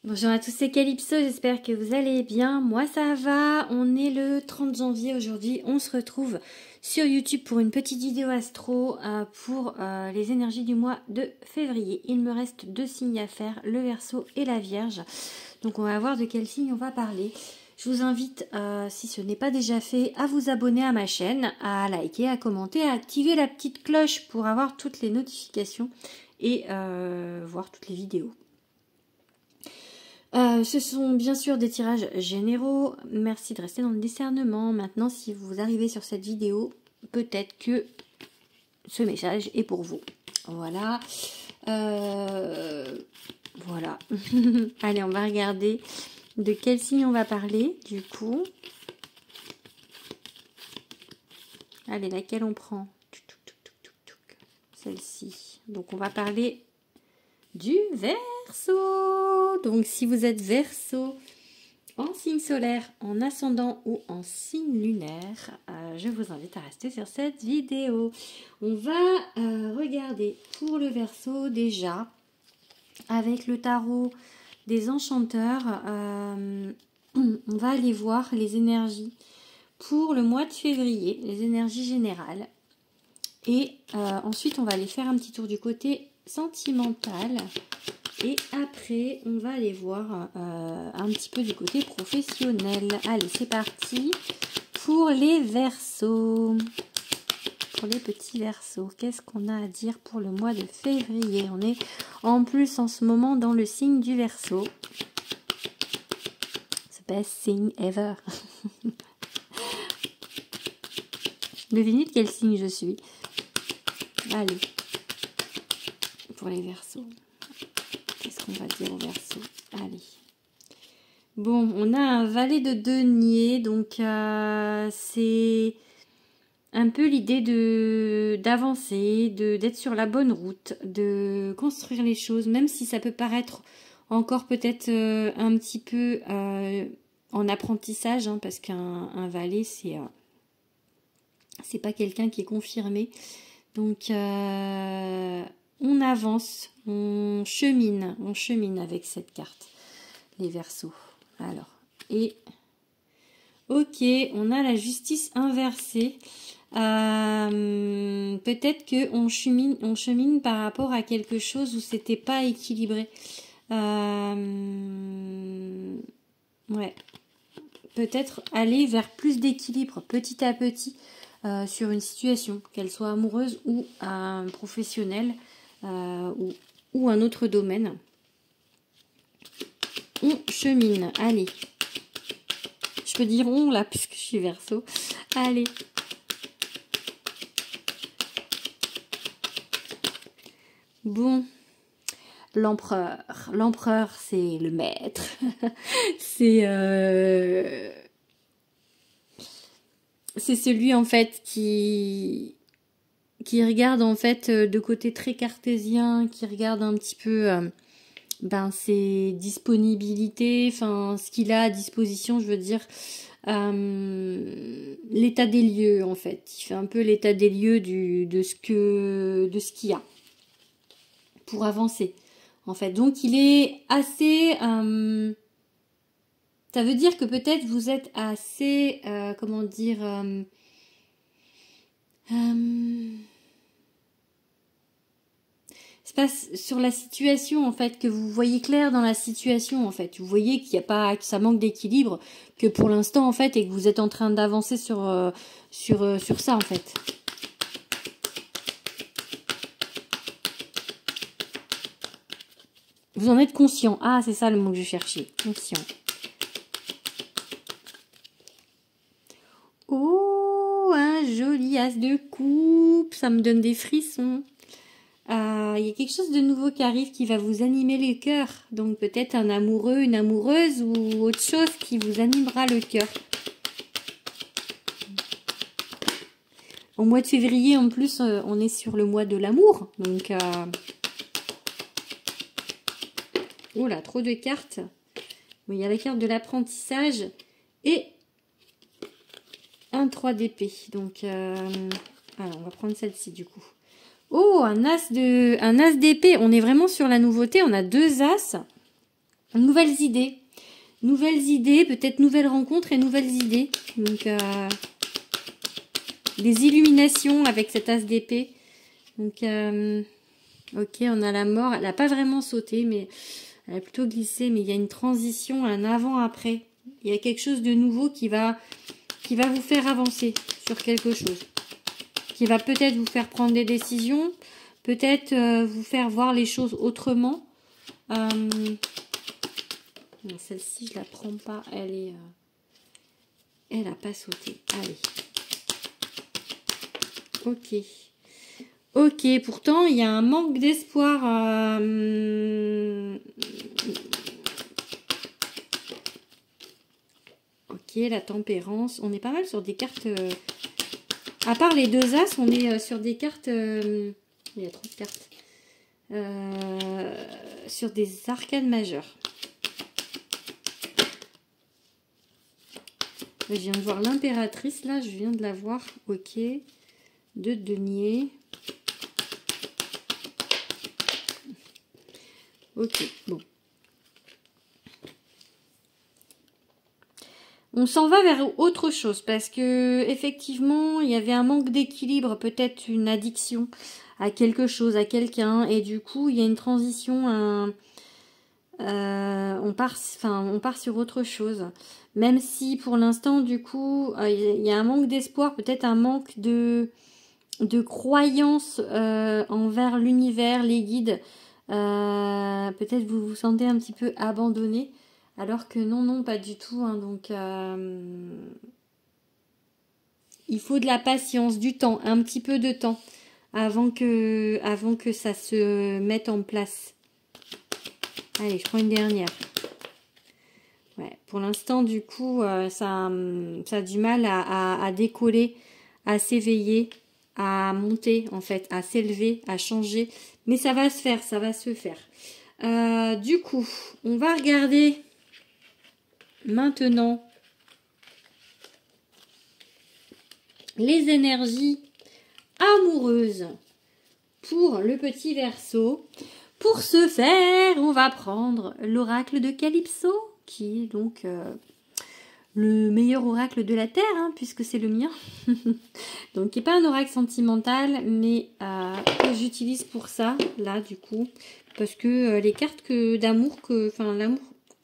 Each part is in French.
Bonjour à tous, c'est Calypso, j'espère que vous allez bien. Moi ça va, on est le 30 janvier aujourd'hui. On se retrouve sur YouTube pour une petite vidéo astro pour les énergies du mois de février. Il me reste 2 signes à faire, le Verseau et la Vierge. Donc on va voir de quel signe on va parler. Je vous invite, si ce n'est pas déjà fait, à vous abonner à ma chaîne, à liker, à commenter, à activer la petite cloche pour avoir toutes les notifications et voir toutes les vidéos. Ce sont bien sûr des tirages généraux. Merci de rester dans le discernement. Maintenant, si vous arrivez sur cette vidéo, peut-être que ce message est pour vous. Voilà. Voilà. Allez, on va regarder de quel signe on va parler, du coup. Allez, laquelle on prend? Celle-ci. Donc, on va parler du Verseau. Donc si vous êtes Verseau en signe solaire, en ascendant ou en signe lunaire, je vous invite à rester sur cette vidéo. On va regarder pour le Verseau déjà avec le tarot des enchanteurs. On va aller voir les énergies pour le mois de février, les énergies générales. Et ensuite on va aller faire un petit tour du côté sentimental. Et après, on va aller voir un petit peu du côté professionnel. Allez, c'est parti pour les Verseaux. Pour les petits Verseaux, qu'est-ce qu'on a à dire pour le mois de février? On est en plus en ce moment dans le signe du Verseau. The best signe ever. Devinez de quel signe je suis. Allez, pour les Verseaux. Qu'est-ce qu'on va dire au Verseau? Allez. Bon, on a un valet de denier, donc c'est un peu l'idée d'avancer, d'être sur la bonne route, de construire les choses, même si ça peut paraître encore peut-être un petit peu en apprentissage, hein, parce qu'un valet, c'est pas quelqu'un qui est confirmé. Donc on avance, on chemine avec cette carte, les Verseaux. Alors, et ok, on a la justice inversée. Peut-être que on chemine par rapport à quelque chose où c'était pas équilibré. Ouais, peut-être aller vers plus d'équilibre petit à petit. Sur une situation, qu'elle soit amoureuse ou professionnelle ou un autre domaine. On chemine, allez. Je peux dire on là, puisque je suis Verseau. Allez. Bon. L'empereur. L'empereur, c'est le maître. C'est celui en fait qui regarde en fait de côté très cartésien, qui regarde un petit peu ses disponibilités, enfin ce qu'il a à disposition, je veux dire l'état des lieux en fait. Il fait un peu l'état des lieux de ce qu'il y a pour avancer en fait. Donc il est assez ça veut dire que peut-être vous êtes assez, comment dire, c'est pas sur la situation en fait que vous voyez clair dans la situation en fait. Vous voyez qu'il y a pas, que ça manque d'équilibre, que pour l'instant en fait et que vous êtes en train d'avancer sur ça en fait. Vous en êtes conscient. Ah, c'est ça le mot que je cherchais. Conscient. Oh, un joli as de coupe, ça me donne des frissons. Il y a quelque chose de nouveau qui arrive qui va vous animer le cœur. Donc peut-être un amoureux, une amoureuse ou autre chose qui vous animera le cœur. Au mois de février, en plus, on est sur le mois de l'amour. Donc, oh là, trop de cartes. Bon, il y a la carte de l'apprentissage et un 3 d'épée. Donc, alors, on va prendre celle-ci du coup. Oh, un as d'épée. On est vraiment sur la nouveauté. On a 2 as. nouvelles idées. Nouvelles idées, peut-être nouvelles rencontres et nouvelles idées. Donc, des illuminations avec cet as d'épée. Donc, ok, on a la mort. Elle n'a pas vraiment sauté, mais elle a plutôt glissé. Mais il y a une transition, un avant-après. Il y a quelque chose de nouveau qui va vous faire avancer sur quelque chose. Qui va peut-être vous faire prendre des décisions. Peut-être vous faire voir les choses autrement. Celle-ci, je la prends pas. Elle n'a pas sauté. Allez. Ok. Ok, pourtant, il y a un manque d'espoir. Ok, la tempérance. On est pas mal sur des cartes... À part les deux as, on est sur des cartes... il y a trop de cartes. Sur des arcanes majeures. Je viens de voir l'impératrice, là, je viens de la voir. Ok. De denier. Ok, bon. On s'en va vers autre chose parce que effectivement, il y avait un manque d'équilibre, peut-être une addiction à quelque chose, à quelqu'un, et du coup, il y a une transition, on part sur autre chose. Même si pour l'instant, du coup, il y a un manque d'espoir, peut-être un manque de croyance envers l'univers, les guides. Peut-être vous vous sentez un petit peu abandonné, alors que non, pas du tout. Hein, donc, il faut de la patience, du temps, un petit peu de temps, avant que ça se mette en place. Allez, je prends une dernière. Ouais, pour l'instant, du coup, ça a du mal à décoller, à s'éveiller, à monter, en fait, à s'élever, à changer. Mais ça va se faire, ça va se faire. Du coup, on va regarder maintenant les énergies amoureuses pour le petit Verseau. Pour ce faire, on va prendre l'oracle de Calypso, qui est donc le meilleur oracle de la Terre, hein, puisque c'est le mien. Donc, qui n'est pas un oracle sentimental, mais que j'utilise pour ça, là, du coup. Parce que les cartes d'amour,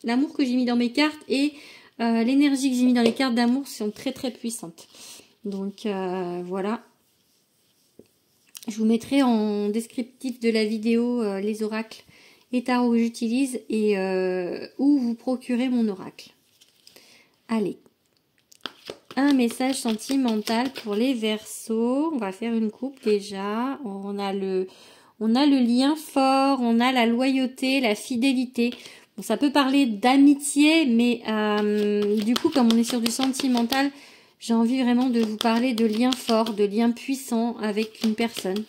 l'amour que j'ai mis dans mes cartes et l'énergie que j'ai mis dans les cartes d'amour sont très, très puissantes. Donc, voilà. Je vous mettrai en descriptif de la vidéo les oracles et tarots que j'utilise et où vous procurez mon oracle. Allez, un message sentimental pour les Verseaux. On va faire une coupe déjà. On a le lien fort, on a la loyauté, la fidélité. Bon, ça peut parler d'amitié, mais du coup, comme on est sur du sentimental, j'ai envie vraiment de vous parler de liens forts, de liens puissants avec une personne.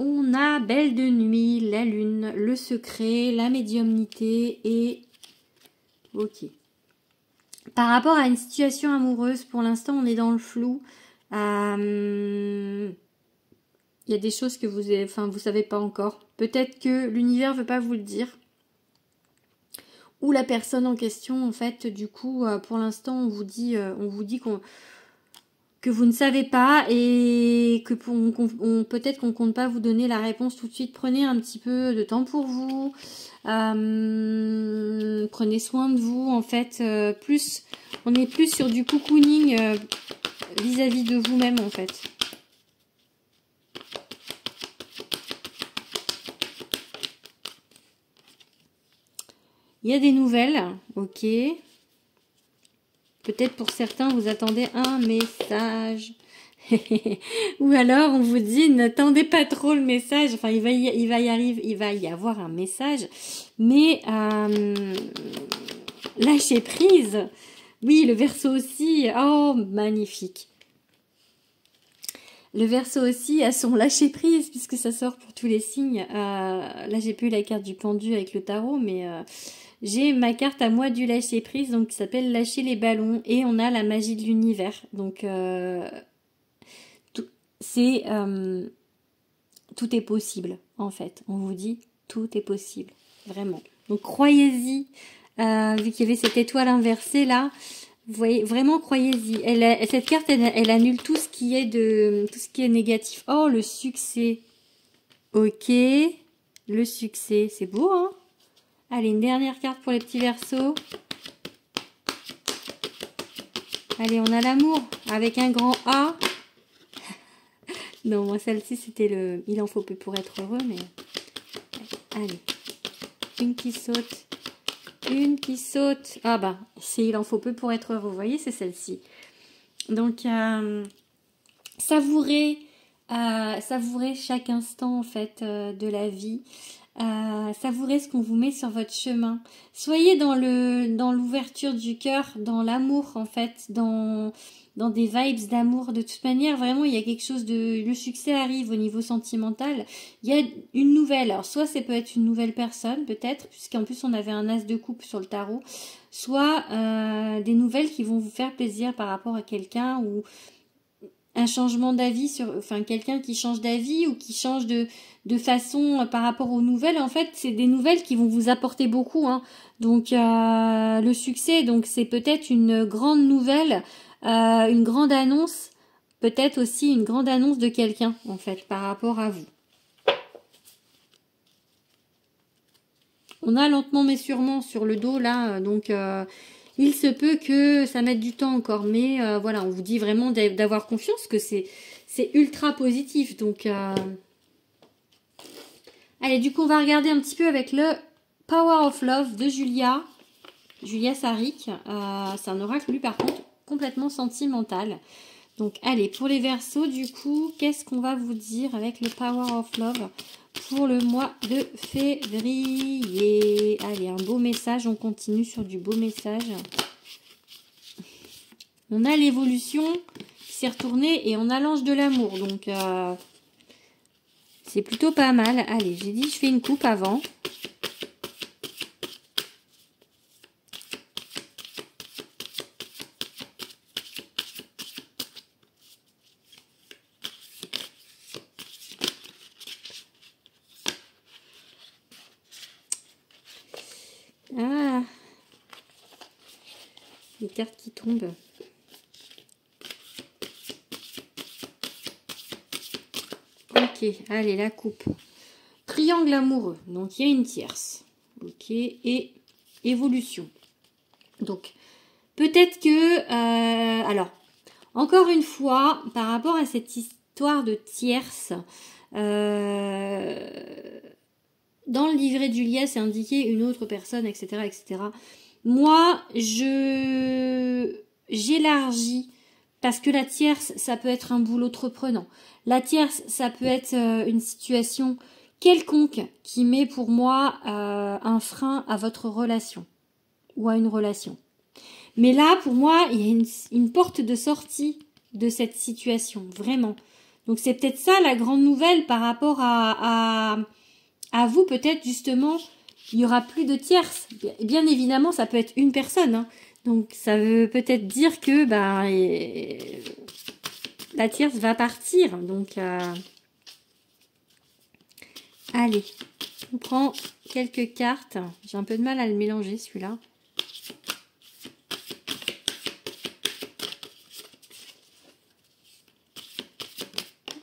On a Belle de nuit, la lune, le secret, la médiumnité et... Ok. Par rapport à une situation amoureuse, pour l'instant, on est dans le flou. Il y a des choses que vous savez pas encore. Peut-être que l'univers veut pas vous le dire. Ou la personne en question, en fait, du coup, pour l'instant, on vous dit que vous ne savez pas et que peut-être qu'on compte pas vous donner la réponse tout de suite. Prenez un petit peu de temps pour vous. Prenez soin de vous, en fait. On est plus sur du cocooning vis-à-vis de vous-même, en fait. Il y a des nouvelles, ok. Peut-être pour certains, vous attendez un message. Ou alors, on vous dit, n'attendez pas trop le message. Enfin, il va y avoir un message. Mais, lâchez prise. Oui, le Verseau aussi. Oh, magnifique. Le Verseau aussi a son lâcher prise puisque ça sort pour tous les signes. Là, j'ai plus la carte du pendu avec le tarot, mais j'ai ma carte à moi du lâcher prise, donc qui s'appelle lâcher les ballons, et on a la magie de l'univers. Donc c'est tout est possible en fait. On vous dit tout est possible, vraiment. Donc croyez-y. Vu qu'il y avait cette étoile inversée là. Vous voyez, vraiment croyez-y. Cette carte, elle annule tout ce qui est négatif. Oh, le succès. Ok. Le succès. C'est beau, hein? Allez, une dernière carte pour les petits Verseaux. Allez, on a l'amour avec un grand A. Non, moi, celle-ci, c'était le... Il en faut peu pour être heureux, mais... Allez. Une qui saute. Une qui saute. Ah bah, c'est il en faut peu pour être heureux. Vous voyez, c'est celle-ci. Donc, savourez chaque instant, en fait, de la vie. Savourez ce qu'on vous met sur votre chemin. Soyez dans l'ouverture du cœur, dans l'amour, en fait, dans des vibes d'amour. De toute manière, vraiment, il y a quelque chose de... Le succès arrive au niveau sentimental. Il y a une nouvelle. Alors, soit ça peut être une nouvelle personne, peut-être, puisqu'en plus, on avait un as de coupe sur le tarot. Soit des nouvelles qui vont vous faire plaisir par rapport à quelqu'un ou un changement d'avis sur... Enfin, quelqu'un qui change d'avis ou qui change de façon par rapport aux nouvelles. En fait, c'est des nouvelles qui vont vous apporter beaucoup, hein. Donc, le succès, donc c'est peut-être une grande nouvelle, une grande annonce, peut-être aussi une grande annonce de quelqu'un, en fait, par rapport à vous. On a lentement mais sûrement sur le dos, là, donc il se peut que ça mette du temps encore. Mais voilà, on vous dit vraiment d'avoir confiance, que c'est ultra positif. Donc, allez, du coup, on va regarder un petit peu avec le Power of Love de Julia Saric. C'est un oracle, lui, par contre, complètement sentimental. Donc, allez, pour les Verseaux, du coup, qu'est-ce qu'on va vous dire avec le Power of Love pour le mois de février? Allez, un beau message, on continue sur du beau message. On a l'évolution qui s'est retournée et on a l'ange de l'amour. Donc, c'est plutôt pas mal. Allez, j'ai dit, je fais une coupe avant. Ah, les cartes qui tombent. Ok, allez, la coupe. Triangle amoureux. Donc, il y a une tierce. Ok, et évolution. Donc, peut-être que... alors, encore une fois, par rapport à cette histoire de tierce, dans le livret de Julia, c'est indiqué une autre personne, etc., etc. Moi, j'élargis parce que la tierce, ça peut être un boulot trop prenant. La tierce, ça peut être une situation quelconque qui met pour moi un frein à votre relation ou à une relation. Mais là, pour moi, il y a une porte de sortie de cette situation, vraiment. Donc, c'est peut-être ça la grande nouvelle par rapport à vous, peut-être justement, il n'y aura plus de tierces. Bien évidemment, ça peut être une personne, hein. Donc, ça veut peut-être dire que la tierce va partir. Donc, allez, on prend quelques cartes. J'ai un peu de mal à le mélanger, celui-là.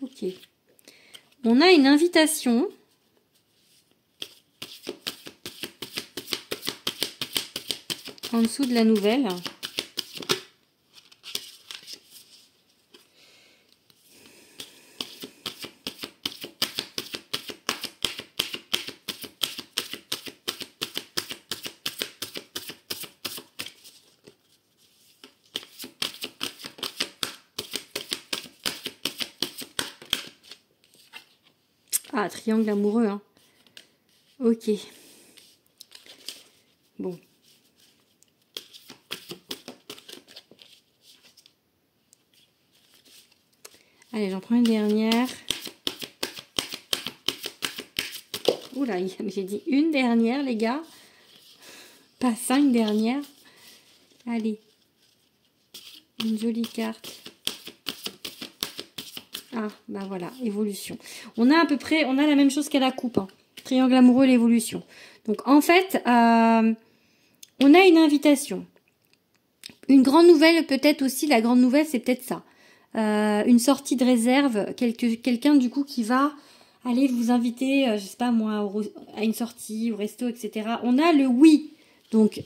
Ok. On a une invitation. En dessous de la nouvelle. Ah, triangle amoureux, hein. Ok. Bon. Allez, j'en prends une dernière. Oula, j'ai dit une dernière, les gars. Pas 5 dernières. Allez. Une jolie carte. Ah, bah voilà, évolution. On a à peu près, on a la même chose qu'à la coupe. Hein. Triangle amoureux, l'évolution. Donc, en fait, on a une invitation. Une grande nouvelle, peut-être aussi, la grande nouvelle, c'est peut-être ça. Une sortie de réserve, quelqu'un, du coup, qui va aller vous inviter, je sais pas moi, à une sortie, au resto, etc. On a le oui. Donc,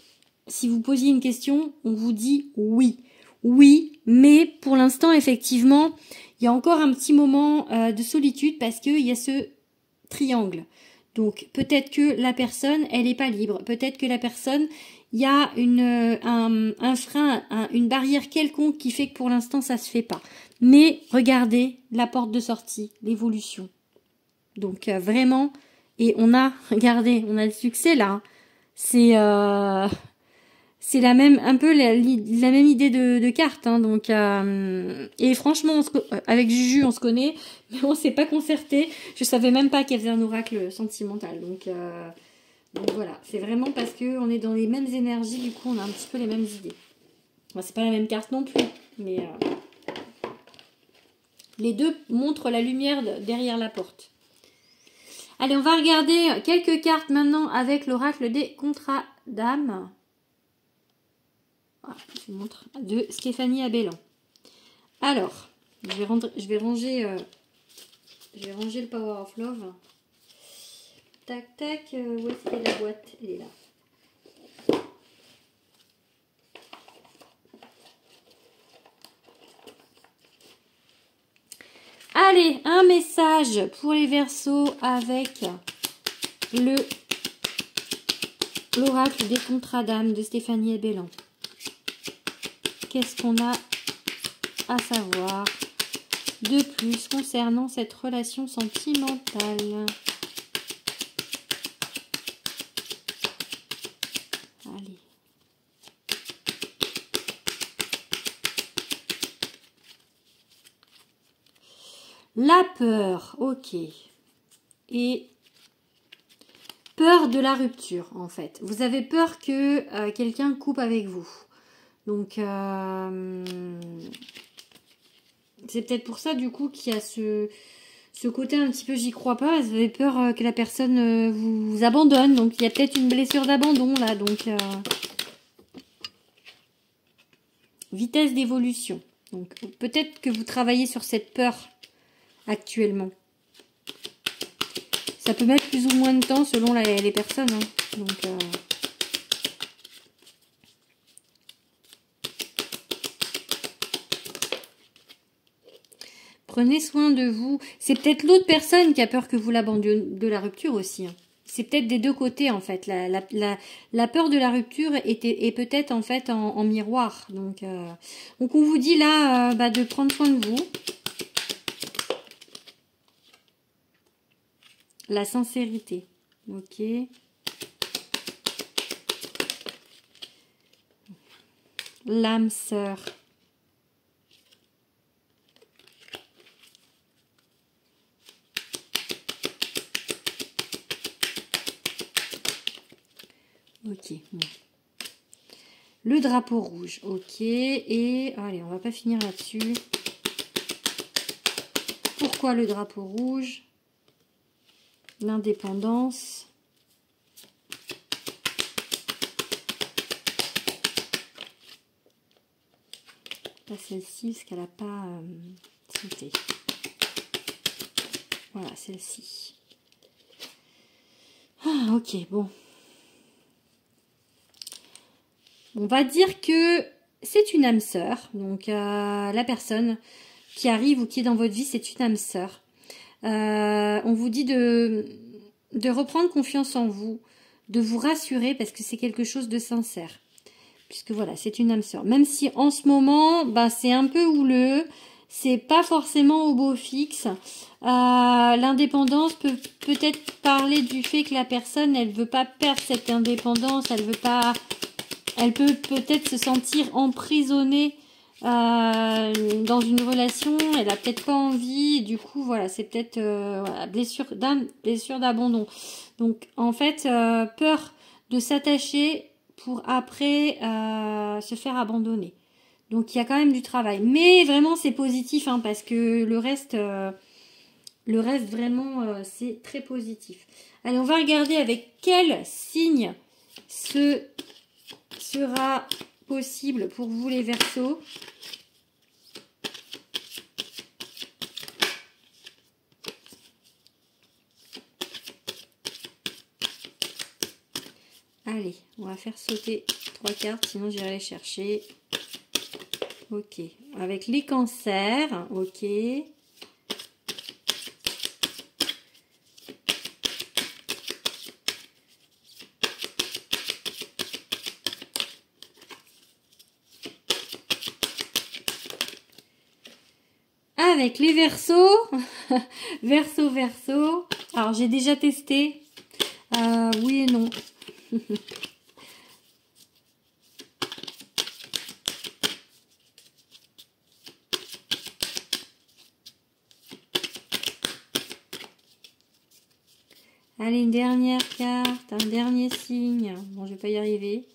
si vous posiez une question, on vous dit oui. Oui, mais pour l'instant, effectivement, il y a encore un petit moment de solitude parce qu'il y a ce triangle. Donc, peut-être que la personne, elle n'est pas libre. Peut-être que la personne, il y a un frein, une barrière quelconque qui fait que pour l'instant, ça se fait pas. Mais regardez la porte de sortie, l'évolution. Donc, vraiment, et on a, regardez, on a le succès là. C'est la même, un peu la même idée de carte, hein, donc et franchement, avec Juju, on se connaît, mais on s'est pas concerté. Je savais même pas qu'elle faisait un oracle sentimental, donc voilà, c'est vraiment parce que on est dans les mêmes énergies, du coup, on a un petit peu les mêmes idées. Bon, c'est pas la même carte non plus, mais les deux montrent la lumière derrière la porte. Allez, on va regarder quelques cartes maintenant avec l'oracle des contrats d'âme. Voilà, je vous montre, de Stéphanie Abellan. Alors, je vais ranger le Power of Love. Tac, tac, où est-ce qu'est la boîte? Elle est là. Allez, un message pour les Verseaux avec l'oracle des contrats d'âme de Stéphanie Abellan. Qu'est-ce qu'on a à savoir de plus concernant cette relation sentimentale? Allez. La peur, ok. Et peur de la rupture, en fait. Vous avez peur que quelqu'un coupe avec vous. Donc, c'est peut-être pour ça, du coup, qu'il y a ce côté un petit peu j'y crois pas. Vous avez peur que la personne vous abandonne. Donc, il y a peut-être une blessure d'abandon, là. Donc, vitesse d'évolution. Donc, peut-être que vous travaillez sur cette peur actuellement. Ça peut mettre plus ou moins de temps selon les personnes. Hein. Donc, prenez soin de vous. C'est peut-être l'autre personne qui a peur que vous l'abandonniez de la rupture aussi. Hein. C'est peut-être des deux côtés en fait. La peur de la rupture est peut-être en fait en miroir. Donc on vous dit là de prendre soin de vous. La sincérité. Ok. L'âme sœur. Ok. Bon. Le drapeau rouge. Ok. Et allez, on va pas finir là-dessus. Pourquoi le drapeau rouge? L'indépendance. Pas celle-ci, parce qu'elle n'a pas sauté. Voilà, celle-ci. Ah, ok, bon. On va dire que c'est une âme sœur. Donc, la personne qui arrive ou qui est dans votre vie, c'est une âme sœur. On vous dit de reprendre confiance en vous, de vous rassurer parce que c'est quelque chose de sincère. Puisque voilà, c'est une âme sœur. Même si en ce moment, c'est un peu houleux, c'est pas forcément au beau fixe. L'indépendance peut peut-être parler du fait que la personne, elle veut pas perdre cette indépendance, elle peut peut-être se sentir emprisonnée dans une relation, elle a peut-être pas envie, du coup voilà, c'est peut-être voilà, blessure d'abandon. Donc en fait, peur de s'attacher pour après se faire abandonner. Donc il y a quand même du travail, mais vraiment c'est positif hein, parce que le reste vraiment c'est très positif. Allez, on va regarder avec quel signe ce sera possible pour vous les Verseaux. Allez, on va faire sauter 3 cartes, sinon j'irai les chercher. Ok, avec les cancers, ok. Avec les Verseaux, Verseau. Alors j'ai déjà testé, oui et non. Allez, une dernière carte, un dernier signe. Bon, je vais pas y arriver.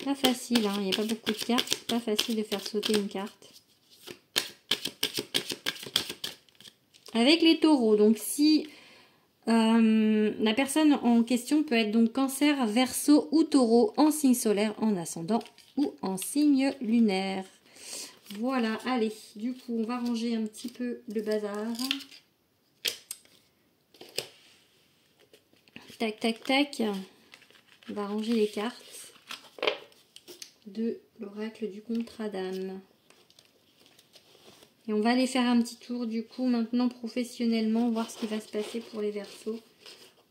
Pas facile, hein. Il n'y a pas beaucoup de cartes. C'est pas facile de faire sauter une carte. Avec les taureaux, donc si la personne en question peut être donc Cancer, Verseau ou Taureau en signe solaire, en ascendant ou en signe lunaire. Voilà, allez, du coup, on va ranger un petit peu le bazar. Tac, tac, tac. On va ranger les cartes de l'oracle du contrat d'âme. Et on va aller faire un petit tour du coup maintenant professionnellement, voir ce qui va se passer pour les Verseaux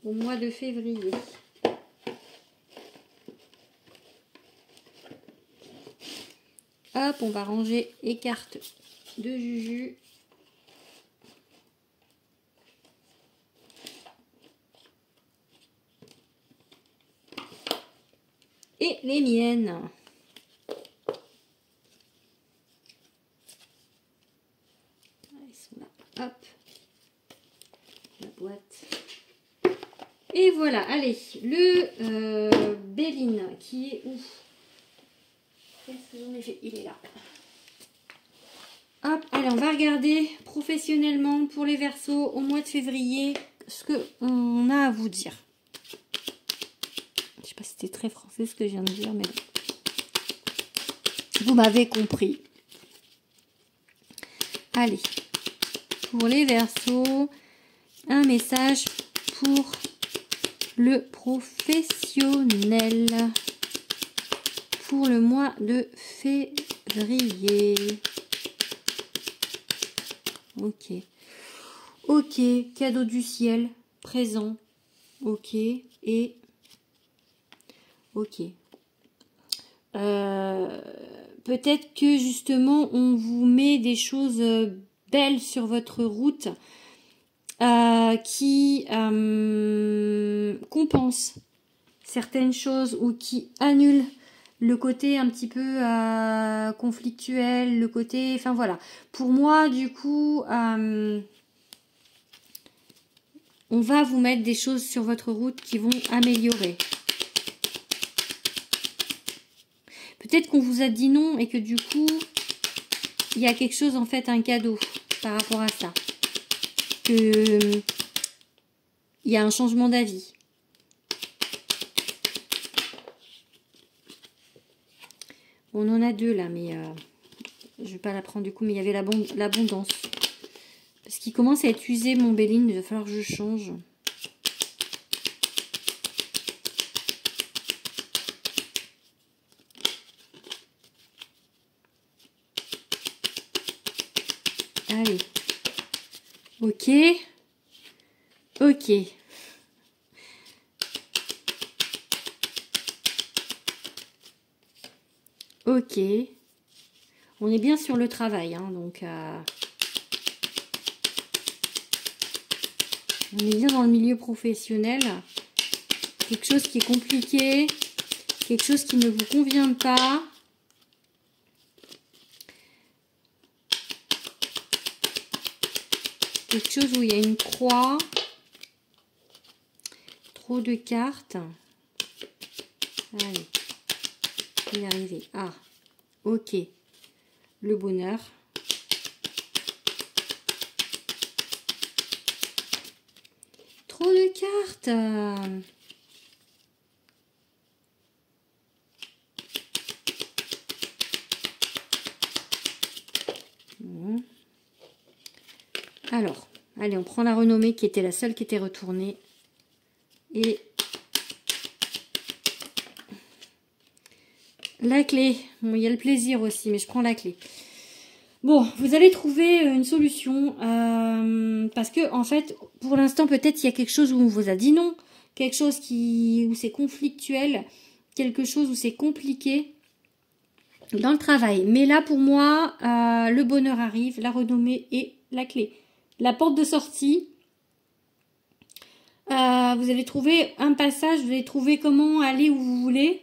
au mois de février. Hop, on va ranger les cartes de Juju. Et les miennes. Ils sont là. Hop. La boîte. Et voilà, allez, le Béline qui est où? Qu'est-ce que j'en ai fait? Il est là. Hop, allez, on va regarder professionnellement pour les Verseaux au mois de février ce qu'on a à vous dire. Je sais pas si c'était très français ce que je viens de dire, mais vous m'avez compris. Allez, pour les Verseaux, un message pour le professionnel pour le mois de février. Ok. Ok, cadeau du ciel, présent. Ok, et... Ok. Peut-être que justement, on vous met des choses belles sur votre route qui compensent certaines choses ou qui annulent le côté un petit peu conflictuel, le côté... Enfin voilà. Pour moi, du coup, on va vous mettre des choses sur votre route qui vont améliorer. Peut-être qu'on vous a dit non et que du coup, il y a quelque chose, en fait, un cadeau par rapport à ça. Que il y a un changement d'avis. On en a deux là, mais je vais pas la prendre du coup, mais il y avait l'abondance. Parce qu'il commence à être usé mon Béline, il va falloir que je change. Allez. Ok. Ok. Ok. On est bien sur le travail, hein, donc... on est bien dans le milieu professionnel. quelque chose qui est compliqué, quelque chose qui ne vous convient pas. Quelque chose où il y a une croix. Trop de cartes. Allez, je vais y arriver. Ah, ok. Le bonheur. Trop de cartes. Bon. Alors, allez, on prend la renommée qui était la seule qui était retournée. Et la clé. Bon, il y a le plaisir aussi, mais je prends la clé. Bon, vous allez trouver une solution. Parce que, en fait, pour l'instant, peut-être il y a quelque chose où on vous a dit non. Quelque chose où c'est conflictuel. Quelque chose où c'est compliqué dans le travail. Mais là, pour moi, le bonheur arrive, la renommée et la clé. La porte de sortie. Vous allez trouver un passage, vous allez trouver comment aller où vous voulez.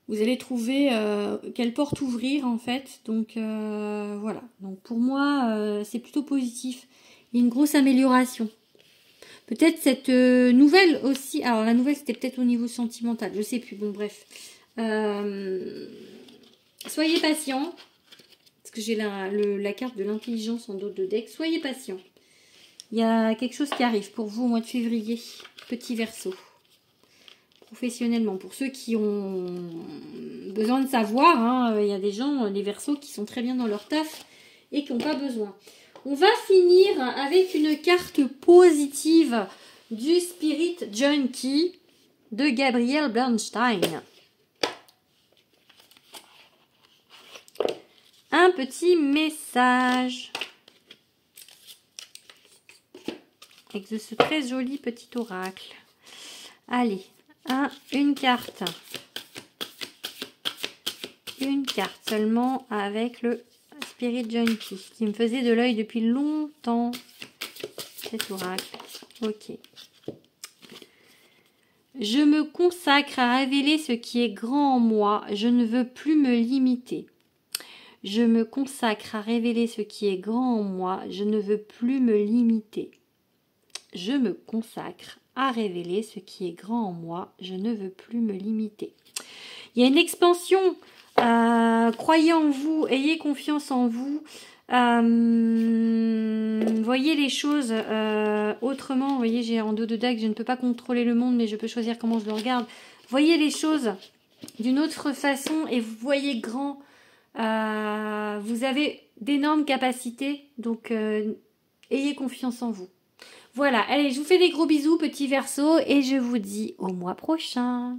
Vous allez trouver quelle porte ouvrir en fait. Donc voilà. Donc pour moi, c'est plutôt positif. Il y a une grosse amélioration. Peut-être cette nouvelle aussi. Alors la nouvelle c'était peut-être au niveau sentimental. Je sais plus. Bon bref. Soyez patient. Parce que j'ai la carte de l'intelligence en dos de deck. Soyez patient. Il y a quelque chose qui arrive pour vous au mois de février. Petit Verseau. Professionnellement. Pour ceux qui ont besoin de savoir, hein, il y a des gens, les Verseaux, qui sont très bien dans leur taf et qui n'ont pas besoin. On va finir avec une carte positive du Spirit Junkie de Gabrielle Bernstein. Un petit message. Avec ce très joli petit oracle. Allez, une carte. Une carte seulement avec le Spirit Junkie qui me faisait de l'œil depuis longtemps. Cet oracle. Ok. Je me consacre à révéler ce qui est grand en moi. Je ne veux plus me limiter. Je me consacre à révéler ce qui est grand en moi. Je ne veux plus me limiter. Je me consacre à révéler ce qui est grand en moi. Je ne veux plus me limiter. Il y a une expansion. Croyez en vous. Ayez confiance en vous. Voyez les choses autrement. Vous voyez, j'ai en dos de deck, je ne peux pas contrôler le monde, mais je peux choisir comment je le regarde. Voyez les choses d'une autre façon et vous voyez grand. Vous avez d'énormes capacités, donc ayez confiance en vous. Voilà, allez, je vous fais des gros bisous, petits Verseaux, et je vous dis au mois prochain.